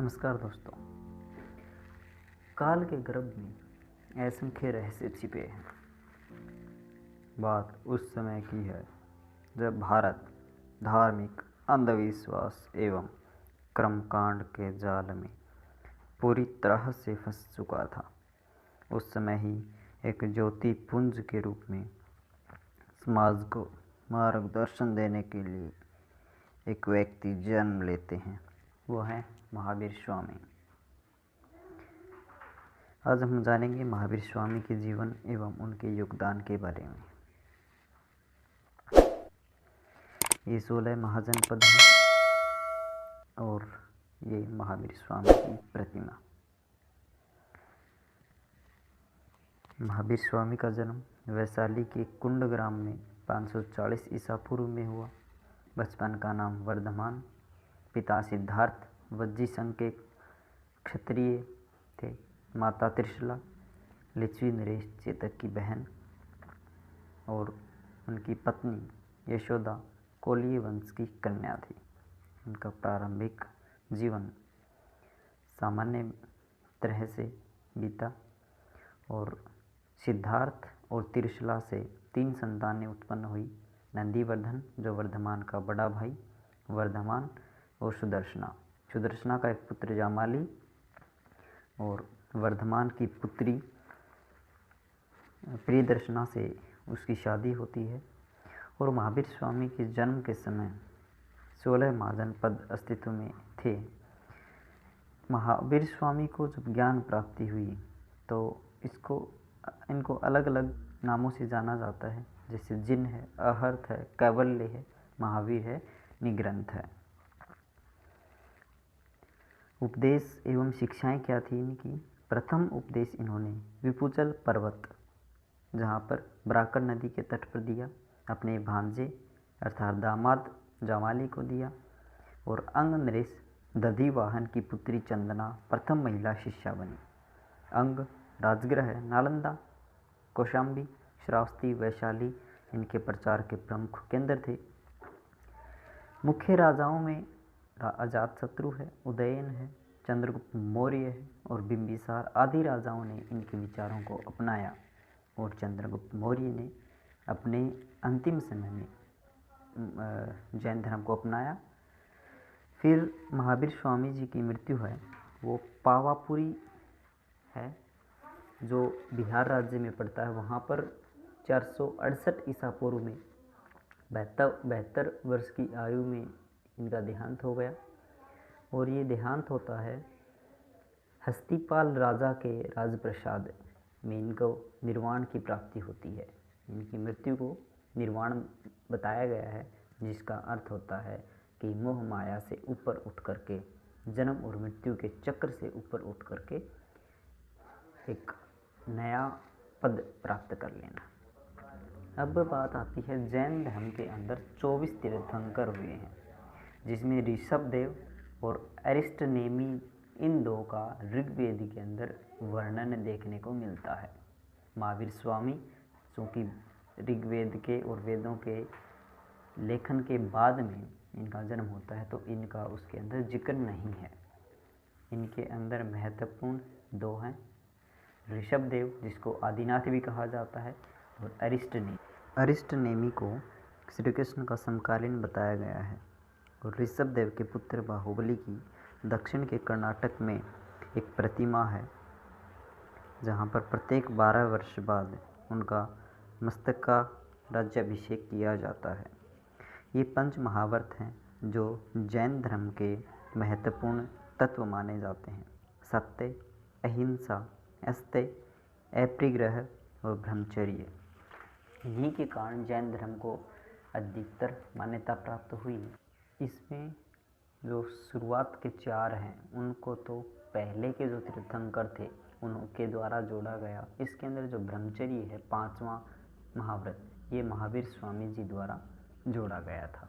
नमस्कार दोस्तों। काल के गर्भ में असंख्य रहस्य छिपे हैं। बात उस समय की है जब भारत धार्मिक अंधविश्वास एवं कर्मकांड के जाल में पूरी तरह से फंस चुका था। उस समय ही एक ज्योति पुंज के रूप में समाज को मार्गदर्शन देने के लिए एक व्यक्ति जन्म लेते हैं। वो है महावीर स्वामी। आज हम जानेंगे महावीर स्वामी के जीवन एवं उनके योगदान के बारे में। ये 16 महाजनपद हैं और ये महावीर स्वामी की प्रतिमा। महावीर स्वामी का जन्म वैशाली के कुंड ग्राम में 540 ईसा पूर्व में हुआ। बचपन का नाम वर्धमान, पिता सिद्धार्थ वज्जी संघ के क्षत्रिय थे, माता त्रिशला लिच्छवी नरेश चेतक की बहन और उनकी पत्नी यशोदा कोलिय वंश की कन्या थी। उनका प्रारंभिक जीवन सामान्य तरह से बीता और सिद्धार्थ और त्रिशला से 3 संतानें उत्पन्न हुई। नंदीवर्धन जो वर्धमान का बड़ा भाई, वर्धमान और सुदर्शना का एक पुत्र जामाली और वर्धमान की पुत्री प्रियदर्शना से उसकी शादी होती है। और महावीर स्वामी के जन्म के समय 16 महाजनपद अस्तित्व में थे। महावीर स्वामी को जब ज्ञान प्राप्ति हुई तो इनको अलग अलग नामों से जाना जाता है, जैसे जिन है, अहर्थ है, कैवल्य है, महावीर है, निग्रंथ है। उपदेश एवं शिक्षाएं क्या थी इनकी? प्रथम उपदेश इन्होंने विपुचल पर्वत, जहाँ पर ब्राकर नदी के तट पर दिया, अपने भांजे अर्थात दामाद जामाली को दिया। और अंग नरेश दधिवाहन की पुत्री चंदना प्रथम महिला शिष्या बनी। अंग राजगृह नालंदा, कौशाम्बी, श्रावस्ती, वैशाली इनके प्रचार के प्रमुख केंद्र थे। मुख्य राजाओं में अजातशत्रु है, उदयन है, चंद्रगुप्त मौर्य है और बिंबिसार आदि राजाओं ने इनके विचारों को अपनाया। और चंद्रगुप्त मौर्य ने अपने अंतिम समय में जैन धर्म को अपनाया। फिर महावीर स्वामी जी की मृत्यु है वो पावापुरी है, जो बिहार राज्य में पड़ता है। वहाँ पर 468 ईसा पूर्व में 72 वर्ष की आयु में इनका देहांत हो गया। और ये देहांत होता है हस्तिपाल राजा के राजप्रसाद में इनको निर्वाण की प्राप्ति होती है। इनकी मृत्यु को निर्वाण बताया गया है, जिसका अर्थ होता है कि मोह माया से ऊपर उठ करके, जन्म और मृत्यु के चक्र से ऊपर उठ करके एक नया पद प्राप्त कर लेना। अब बात आती है जैन धर्म के अंदर 24 तीर्थंकर हुए हैं, जिसमें ऋषभदेव और अरिस्टनेमी इन दो का ऋग्वेद के अंदर वर्णन देखने को मिलता है। महावीर स्वामी चूँकि ऋग्वेद के और वेदों के लेखन के बाद में इनका जन्म होता है तो इनका उसके अंदर जिक्र नहीं है। इनके अंदर महत्वपूर्ण 2 हैं, ऋषभदेव जिसको आदिनाथ भी कहा जाता है और अरिस्टनेमी को श्री कृष्ण का समकालीन बताया गया है। और ऋषभदेव के पुत्र बाहुबली की दक्षिण के कर्नाटक में एक प्रतिमा है, जहाँ पर प्रत्येक 12 वर्ष बाद उनका मस्तक का राज्याभिषेक किया जाता है। ये 5 महाव्रत हैं जो जैन धर्म के महत्वपूर्ण तत्व माने जाते हैं: सत्य, अहिंसा, अस्तेय, अपरिग्रह और ब्रह्मचर्य। इन्हीं के कारण जैन धर्म को अधिकतर मान्यता प्राप्त हुई। इसमें जो शुरुआत के 4 हैं उनको तो पहले के जो तीर्थंकर थे उनके द्वारा जोड़ा गया। इसके अंदर जो ब्रह्मचर्य है 5वां महाव्रत, ये महावीर स्वामी जी द्वारा जोड़ा गया था।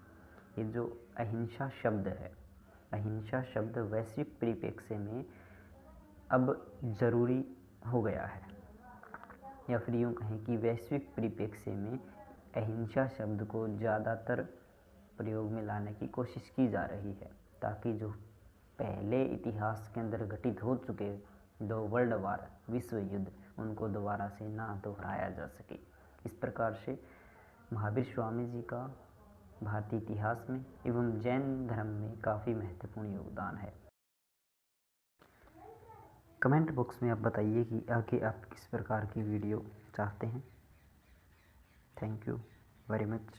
ये जो अहिंसा शब्द है, अहिंसा शब्द वैश्विक परिप्रेक्ष्य में अब जरूरी हो गया है, या फिर यूँ कहें कि वैश्विक परिप्रेक्ष्य में अहिंसा शब्द को ज़्यादातर प्रयोग में लाने की कोशिश की जा रही है, ताकि जो पहले इतिहास के अंदर घटित हो चुके 2 वर्ल्ड वार, विश्व युद्ध, उनको दोबारा से ना दोहराया जा सके। इस प्रकार से महावीर स्वामी जी का भारतीय इतिहास में एवं जैन धर्म में काफ़ी महत्वपूर्ण योगदान है। कमेंट बॉक्स में आप बताइए कि आगे आप किस प्रकार की वीडियो चाहते हैं। Thank you very much.